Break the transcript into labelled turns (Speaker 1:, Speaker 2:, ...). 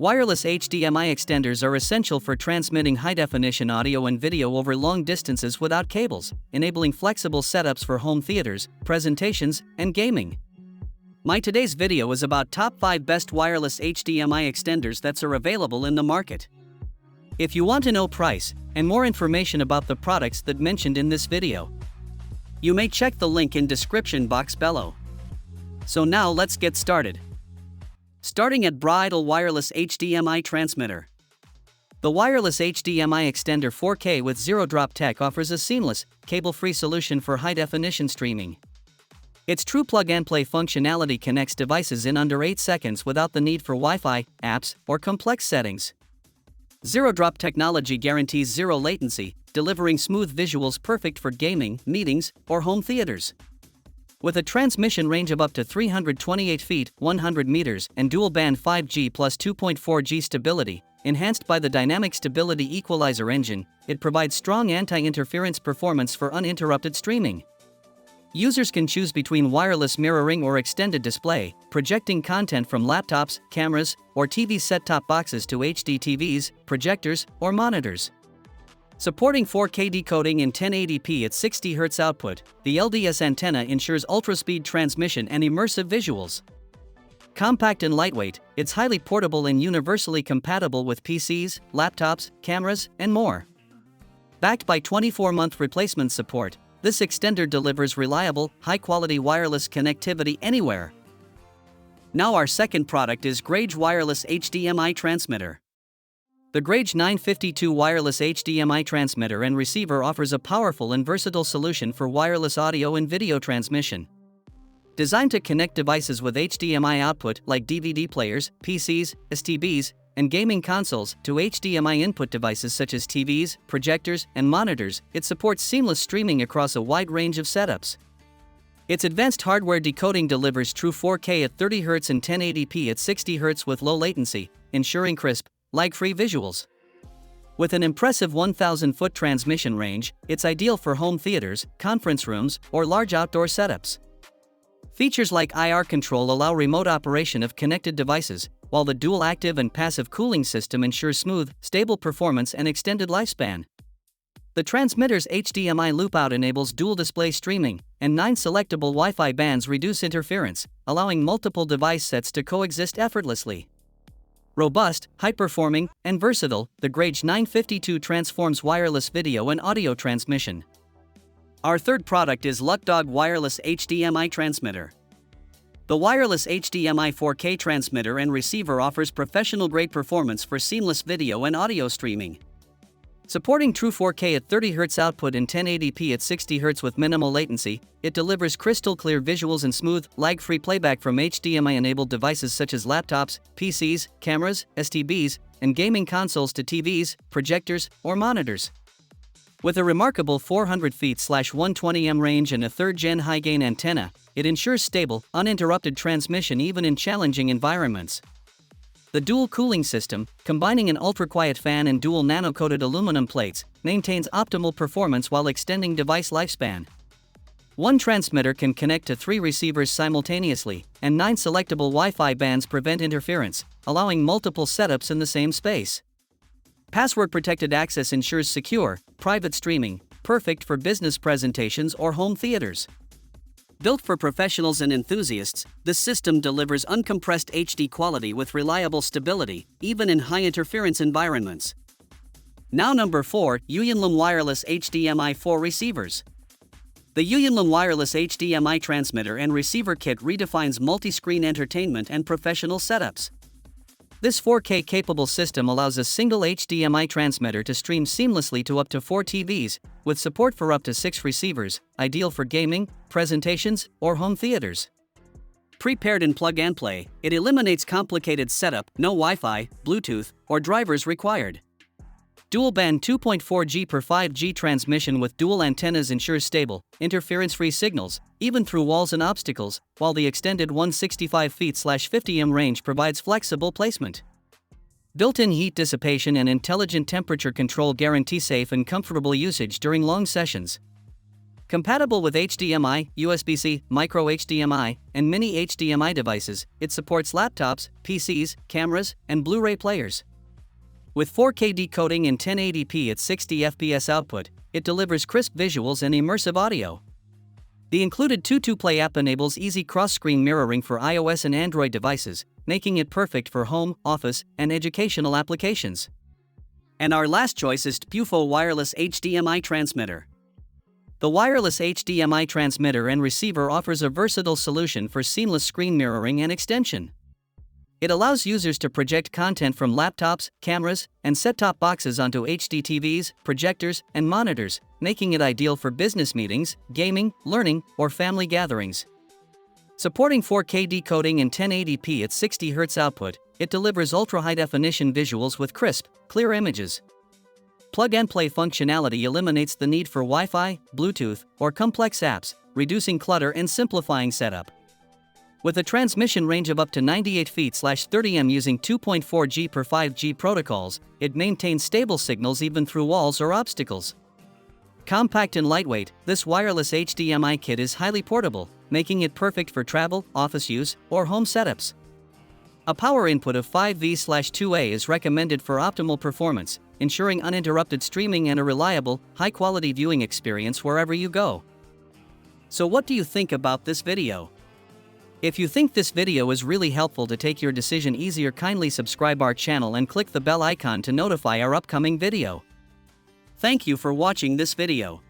Speaker 1: Wireless HDMI extenders are essential for transmitting high-definition audio and video over long distances without cables, enabling flexible setups for home theaters, presentations, and gaming. My today's video is about top 5 best wireless HDMI extenders that are available in the market. If you want to know price and more information about the products that mentioned in this video, you may check the link in description box below. So now let's get started. Starting at Braidol Wireless HDMI Transmitter. The Wireless HDMI Extender 4K with zero-drop tech offers a seamless, cable-free solution for high-definition streaming. Its true plug-and-play functionality connects devices in under 8 seconds without the need for Wi-Fi, apps, or complex settings. Zero-drop technology guarantees zero latency, delivering smooth visuals perfect for gaming, meetings, or home theaters. With a transmission range of up to 328 feet, 100 meters, and dual-band 5G plus 2.4G stability, enhanced by the Dynamic Stability Equalizer engine, it provides strong anti-interference performance for uninterrupted streaming. Users can choose between wireless mirroring or extended display, projecting content from laptops, cameras, or TV set-top boxes to HD TVs, projectors, or monitors. Supporting 4K decoding in 1080p at 60 Hz output, the LDS antenna ensures ultra-speed transmission and immersive visuals. Compact and lightweight, it's highly portable and universally compatible with PCs, laptops, cameras, and more. Backed by 24-month replacement support, this extender delivers reliable, high-quality wireless connectivity anywhere. Now our second product is Graige Wireless HDMI Transmitter. The Graige 952 Wireless HDMI Transmitter and Receiver offers a powerful and versatile solution for wireless audio and video transmission. Designed to connect devices with HDMI output like DVD players, PCs, STBs, and gaming consoles to HDMI input devices such as TVs, projectors, and monitors, it supports seamless streaming across a wide range of setups. Its advanced hardware decoding delivers true 4K at 30 Hz and 1080p at 60 Hz with low latency, ensuring crisp, lag-free visuals. With an impressive 1,000-foot transmission range, it's ideal for home theaters, conference rooms, or large outdoor setups. Features like IR control allow remote operation of connected devices, while the dual active and passive cooling system ensures smooth, stable performance and extended lifespan. The transmitter's HDMI loopout enables dual display streaming, and 9 selectable Wi-Fi bands reduce interference, allowing multiple device sets to coexist effortlessly. Robust, high-performing, and versatile, the Graige 952 transforms wireless video and audio transmission. Our third product is LuckDog Wireless HDMI Transmitter. The Wireless HDMI 4K transmitter and receiver offers professional-grade performance for seamless video and audio streaming. Supporting true 4K at 30 Hz output and 1080p at 60 Hz with minimal latency, it delivers crystal-clear visuals and smooth, lag-free playback from HDMI-enabled devices such as laptops, PCs, cameras, STBs, and gaming consoles to TVs, projectors, or monitors. With a remarkable 400 feet/120 m range and a third-gen high-gain antenna, it ensures stable, uninterrupted transmission even in challenging environments. The dual cooling system, combining an ultra-quiet fan and dual nano-coated aluminum plates, maintains optimal performance while extending device lifespan. One transmitter can connect to 3 receivers simultaneously, and 9 selectable Wi-Fi bands prevent interference, allowing multiple setups in the same space. Password-protected access ensures secure, private streaming, perfect for business presentations or home theaters. Built for professionals and enthusiasts, this system delivers uncompressed HD quality with reliable stability, even in high-interference environments. Now number 4, Yuyunlomn Wireless HDMI 4 Receivers. The Yuyunlomn Wireless HDMI Transmitter and Receiver Kit redefines multi-screen entertainment and professional setups. This 4K-capable system allows a single HDMI transmitter to stream seamlessly to up to 4 TVs, with support for up to 6 receivers, ideal for gaming, presentations, or home theaters. Pre-paired and plug-and-play, it eliminates complicated setup, no Wi-Fi, Bluetooth, or drivers required. Dual-band 2.4G per 5G transmission with dual antennas ensures stable, interference-free signals, even through walls and obstacles, while the extended 165 feet/50 m range provides flexible placement. Built-in heat dissipation and intelligent temperature control guarantee safe and comfortable usage during long sessions. Compatible with HDMI, USB-C, micro HDMI, and mini HDMI devices, it supports laptops, PCs, cameras, and Blu-ray players. With 4K decoding and 1080p at 60 FPS output, it delivers crisp visuals and immersive audio. The included Tpufo app enables easy cross-screen mirroring for iOS and Android devices, making it perfect for home, office, and educational applications. And our last choice is Tpufo Wireless HDMI Transmitter. The Wireless HDMI transmitter and receiver offers a versatile solution for seamless screen mirroring and extension. It allows users to project content from laptops, cameras, and set-top boxes onto HD TVs, projectors, and monitors, making it ideal for business meetings, gaming, learning, or family gatherings. Supporting 4K decoding and 1080p at 60 Hz output, it delivers ultra-high-definition visuals with crisp, clear images. Plug-and-play functionality eliminates the need for Wi-Fi, Bluetooth, or complex apps, reducing clutter and simplifying setup. With a transmission range of up to 98 feet/30 m using 2.4G per 5G protocols, it maintains stable signals even through walls or obstacles. Compact and lightweight, this wireless HDMI kit is highly portable, making it perfect for travel, office use, or home setups. A power input of 5V/2A is recommended for optimal performance, ensuring uninterrupted streaming and a reliable, high-quality viewing experience wherever you go. So what do you think about this video? If you think this video is really helpful to take your decision easier, kindly subscribe our channel and click the bell icon to notify our upcoming video. Thank you for watching this video.